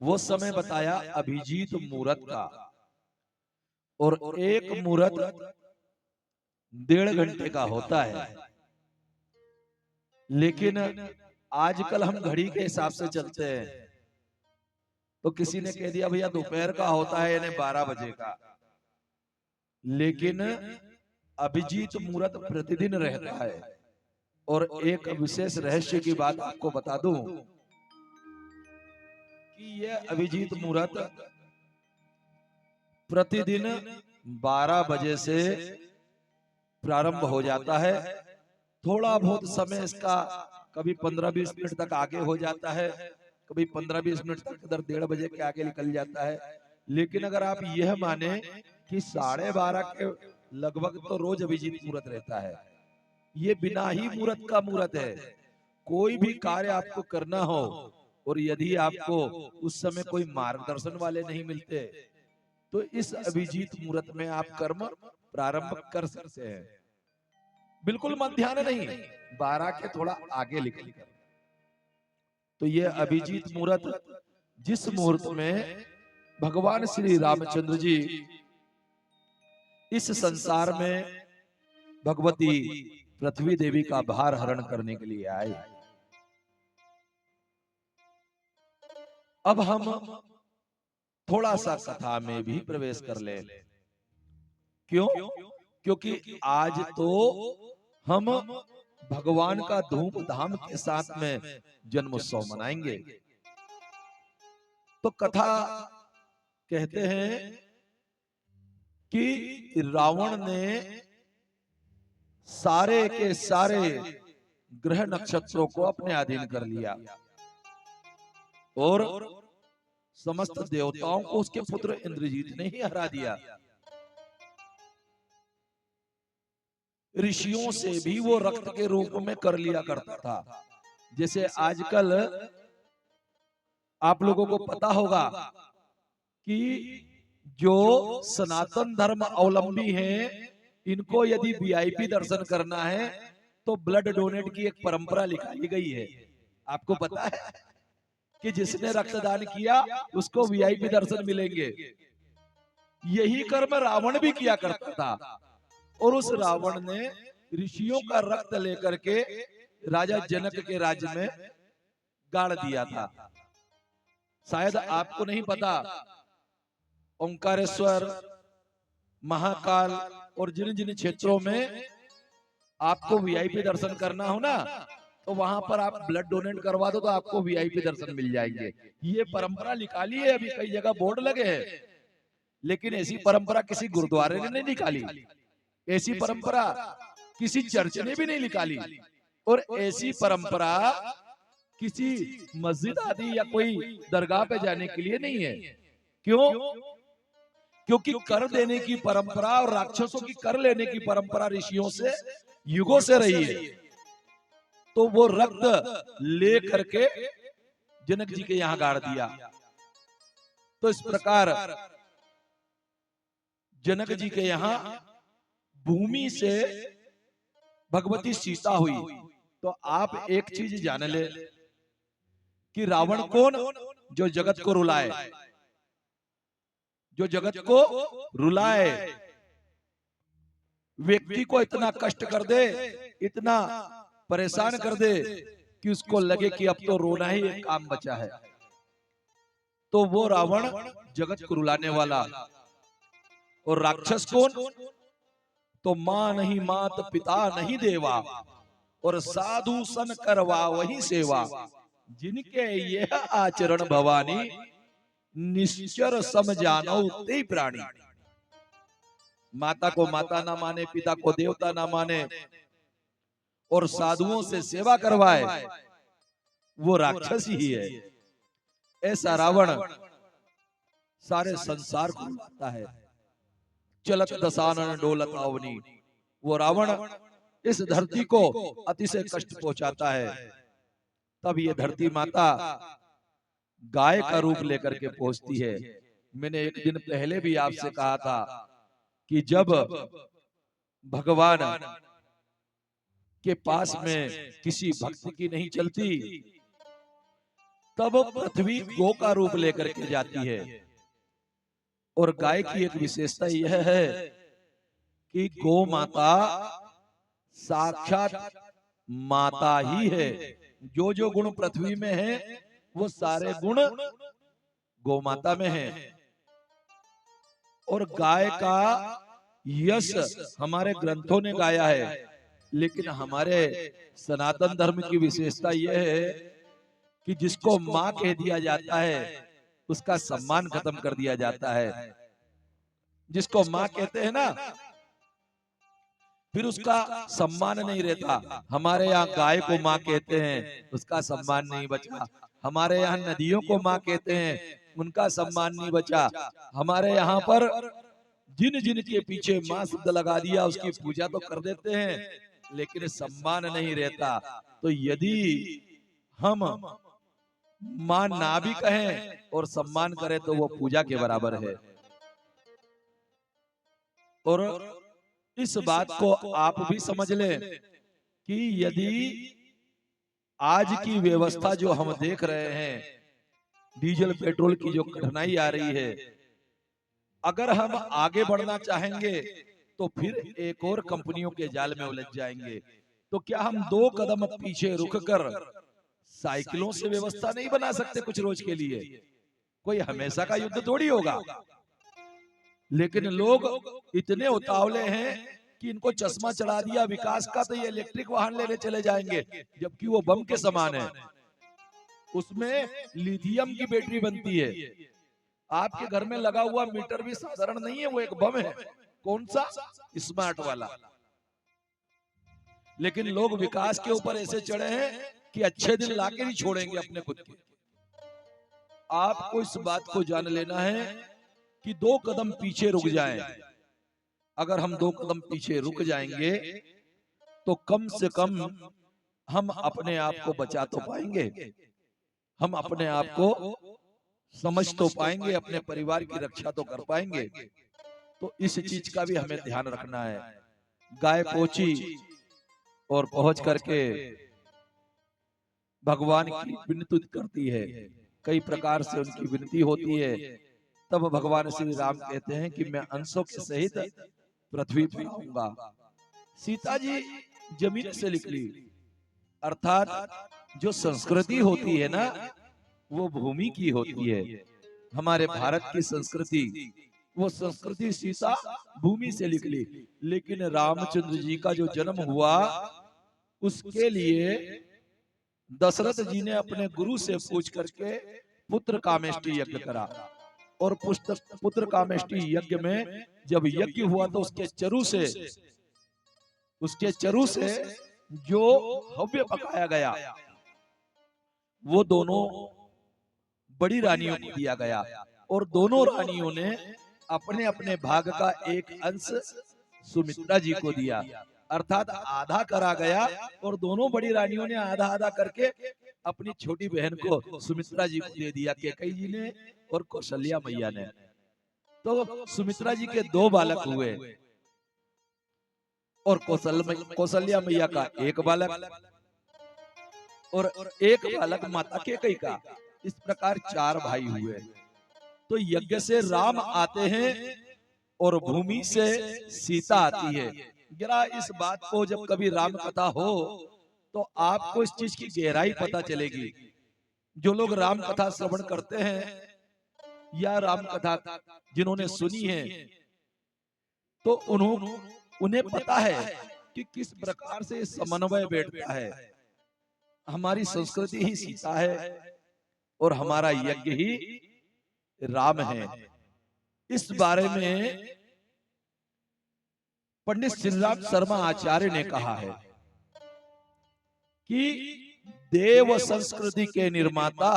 वो समय बताया अभिजीत मुहूर्त का। और एक मुहूर्त 1.5 घंटे का होता है। लेकिन आजकल हम घड़ी के हिसाब से चलते हैं, तो किसी ने कह दिया भैया दोपहर का होता है यानी 12 बजे का। लेकिन अभिजीत मुहूर्त प्रतिदिन रहता है। और एक विशेष रहस्य की बात आपको बता दूं कि यह अभिजीत मुहूर्त प्रतिदिन 12 बजे से प्रारंभ हो जाता है। थोड़ा बहुत समय इसका कभी 15-20 मिनट तक आगे हो जाता है, कभी 15-20 मिनट तक इधर 1:30 बजे के आगे निकल जाता है। लेकिन अगर आप यह माने कि 12:30 के लगभग तो रोज अभिजीत मुहूर्त रहता है। ये बिना ही मुहूर्त का मुहूर्त है। कोई भी कार्य आपको करना हो और यदि आपको उस समय कोई मार्गदर्शन वाले नहीं मिलते, तो इस अभिजीत मुहूर्त में आप कर्म प्रारंभ कर सकते हैं। बिल्कुल मध्याह्न नहीं, 12 के थोड़ा आगे निकल कर। तो ये अभिजीत मुहूर्त, जिस मुहूर्त में भगवान श्री रामचंद्र जी इस संसार में भगवती पृथ्वी देवी का भार हरण करने के लिए आए। अब हम थोड़ा सा कथा में भी प्रवेश कर ले। क्यों? क्योंकि आज तो हम भगवान का धूमधाम के साथ में जन्मोत्सव मनाएंगे। तो कथा कहते हैं कि रावण ने सारे के सारे ग्रह नक्षत्रों को अपने अधीन कर लिया और समस्त देवताओं को उसके पुत्र इंद्रजीत ने ही हरा दिया। ऋषियों से भी वो रक्त के रूप में कर लिया करता था। जैसे आजकल आप लोगों को पता होगा कि जो सनातन धर्म अवलंबी हैं, इनको यदि वीआईपी दर्शन करना है तो ब्लड डोनेट की एक परंपरा निकाली गई है। आपको पता है कि जिसने रक्तदान किया उसको वीआईपी दर्शन मिलेंगे। यही कर्म रावण भी किया करता था। और उस रावण ने ऋषियों का रक्त लेकर के राजा जनक के राज्य में गाड़ दिया था। शायद आपको नहीं पता, ओंकारेश्वर, महाकाल और जिन जिन क्षेत्रों में आपको वीआईपी दर्शन करना हो ना, तो वहां पर आप ब्लड डोनेट करवा दो तो आपको वीआईपी दर्शन मिल जाएंगे। ये परंपरा निकाली है, अभी कई जगह बोर्ड लगे हैं, लेकिन ऐसी परंपरा किसी गुरुद्वारे ने नहीं निकाली, ऐसी परंपरा किसी चर्च ने भी नहीं निकाली, और ऐसी परंपरा किसी मस्जिद आदि या कोई दरगाह पे जाने के लिए नहीं है। क्यों? क्योंकि कर देने की परंपरा और राक्षसों की कर लेने की परंपरा ऋषियों से युगों से रही है। तो वो रक्त ले करके जनक जी के यहां गाड़ दिया। तो इस प्रकार जनक जी के यहां भूमि से भगवती सीता हुई। तो आप एक चीज जान ले कि रावण कौन? जो जगत को रुलाए, जो जगत को रुलाए, व्यक्ति को इतना कष्ट कर दे, इतना परेशान कर दे कि उसको लगे कि अब तो रोना ही एक काम बचा है। तो वो रावण जगत को रुलाने वाला। और राक्षस कौन? तो मां नहीं मात, पिता नहीं देवा, और साधु सन करवा वही सेवा, जिनके यह आचरण भवानी, निश्चर सम जानो ते प्राणी। माता को माता ना माने, पिता को देवता ना माने और साधुओं से सेवा करवाए, वो राक्षस ही है। ऐसा रावण सारे संसार को रुलाता है। चलत दसानन डोलत अवनी, वो रावण इस धरती को अतिशय कष्ट पहुंचाता है। तब ये धरती माता गाय का रूप लेकर के पहुंचती है। मैंने एक दिन पहले भी आपसे कहा था कि जब भगवान के पास में किसी भक्त की नहीं चलती, तब पृथ्वी गौ का रूप लेकर के जाती है। और गाय की एक विशेषता यह है कि गौ माता साक्षात माता ही है। जो जो गुण पृथ्वी में है वो सारे गुण गौ माता में है। और गाय का यश हमारे ग्रंथों ने गाया है, लेकिन हमारे सनातन धर्म की विशेषता यह है कि जिसको मां कह दिया जाता है उसका सम्मान खत्म कर दिया जाता है। जिसको मां कहते हैं ना, फिर उसका सम्मान नहीं रहता। हमारे यहाँ गाय को माँ कहते हैं, उसका सम्मान नहीं बचा। हमारे यहाँ नदियों को माँ कहते हैं, उनका सम्मान नहीं बचा। हमारे यहाँ पर जिन जिन के पीछे माँ शब्द लगा दिया उसकी पूजा तो कर देते हैं, लेकिन सम्मान नहीं रहता। तो यदि हम माँ ना भी कहें और सम्मान करें तो वो पूजा के बराबर है। और इस बात को आप भी समझ लें कि यदि आज की व्यवस्था जो हम देख रहे हैं, डीजल पेट्रोल की जो कठिनाई आ रही है, अगर हम आगे बढ़ना चाहेंगे तो फिर एक और कंपनियों के जाल में उलझ जाएंगे। तो क्या हम 2 कदम पीछे रुककर साइकिलों से व्यवस्था नहीं बना सकते कुछ रोज के लिए? कोई हमेशा का युद्ध थोड़ी होगा। लेकिन लोग इतने उतावले हैं कि इनको चश्मा चढ़ा दिया विकास का तो ये इलेक्ट्रिक वाहन लेने चले जाएंगे, जबकि वो बम के समान है। उसमें लिथियम की बैटरी बनती है। आपके घर में लगा हुआ मीटर भी साधारण नहीं है, वो एक बम है। कौन सा? स्मार्ट वाला। लेकिन लोग विकास के ऊपर ऐसे चढ़े हैं कि अच्छे दिन लाके नहीं छोड़ेंगे अपने खुद के। आपको इस बात को जान लेना है कि 2 कदम पीछे रुक जाएं। अगर हम 2 कदम पीछे रुक जाएंगे तो कम से कम हम अपने आप को बचा तो पाएंगे, हम अपने आप को समझ तो पाएंगे, अपने परिवार की रक्षा तो कर पाएंगे। तो इस चीज का भी हमें ध्यान रखना है। गाय पहुंची और पहुंच करके भगवान की विनती करती है। कई प्रकार से उनकी विनती होती है। तब भगवान श्री राम कहते हैं कि मैं अंशों के सहित पृथ्वी पर आऊंगा। सीता जी जमीन से निकली, अर्थात जो संस्कृति होती है ना वो भूमि की होती है। हमारे भारत की संस्कृति, वो संस्कृति सीता भूमि से निकली। लेकिन रामचंद्र जी का जो जन्म हुआ उसके लिए दशरथ जी ने अपने गुरु से पूछ करके पुत्र कामेष्टि यज्ञ करा। और पुत्र कामेष्टि यज्ञ में जब यज्ञ हुआ तो उसके चरु से जो हव्य पकाया गया वो दोनों बड़ी रानियों को दिया गया। और दोनों रानियों ने अपने अपने भाग का एक अंश सुमित्रा जी को दिया, अर्थात आधा करा गया। और दोनों बड़ी रानियों ने आधा आधा करके अपनी छोटी बहन को सुमित्रा जी को दे दिया, कैकेयी जी ने और कौशल्या मैया ने। तो सुमित्रा जी के 2 बालक हुए और कौशल्या मैया का 1 बालक और 1 बालक माता कैकेयी का। इस प्रकार 4 भाई हुए। तो यज्ञ से राम आते हैं और भूमि से सीता आती है। जरा इस बात को जब कभी राम कथा हो तो आपको इस चीज की गहराई पता चलेगी। जो लोग राम कथा श्रवण करते हैं या राम कथा जिन्होंने सुनी है तो उन्हें पता है कि किस प्रकार से समन्वय बैठता है। हमारी संस्कृति ही सीता है और हमारा यज्ञ ही राम है। इस बारे में पंडित श्रीराम शर्मा आचार्य ने कहा है कि देव संस्कृति के निर्माता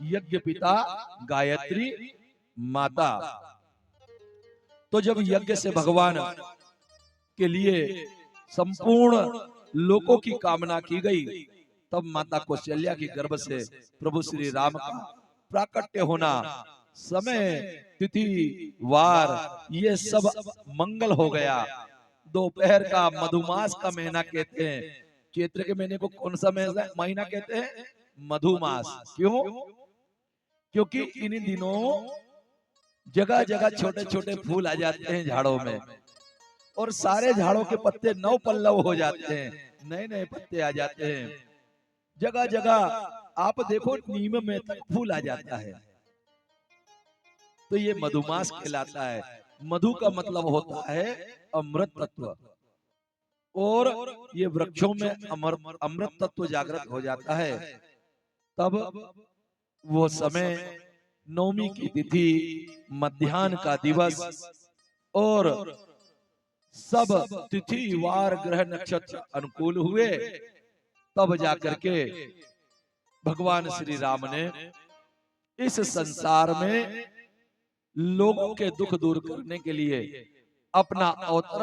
यज्ञ पिता गायत्री माता। तो जब यज्ञ से भगवान के लिए संपूर्ण लोकों की कामना की गई तब माता कौशल्या के गर्भ से प्रभु श्री राम का प्राकट्य होना, समय तिथि वार ये सब मंगल हो गया। दोपहर का मधुमास का महीना कहते हैं। चैत्र के महीने को कौन सा महीना कहते हैं? मधुमास। क्यों? क्योंकि इन दिनों जगह जगह छोटे छोटे फूल आ जाते हैं झाड़ों में, और सारे झाड़ों के पत्ते नौ पल्लव हो जाते हैं, नए नए पत्ते आ जाते हैं। जगह जगह आप देखो नीम में तक फूल आ जाता है। तो ये मधुमास कहलाता है। मधु का मतलब होता है अमृत तत्व, और ये वृक्षों में अमृत तत्व जागृत हो जाता है। तब वो समय, नवमी की तिथि, मध्याह्न का दिवस, और सब तिथि वार ग्रह नक्षत्र अनुकूल हुए, तब जाकर के भगवान श्री राम ने इस संसार में लोगों के दुख दूर करने के लिए अपना अवतार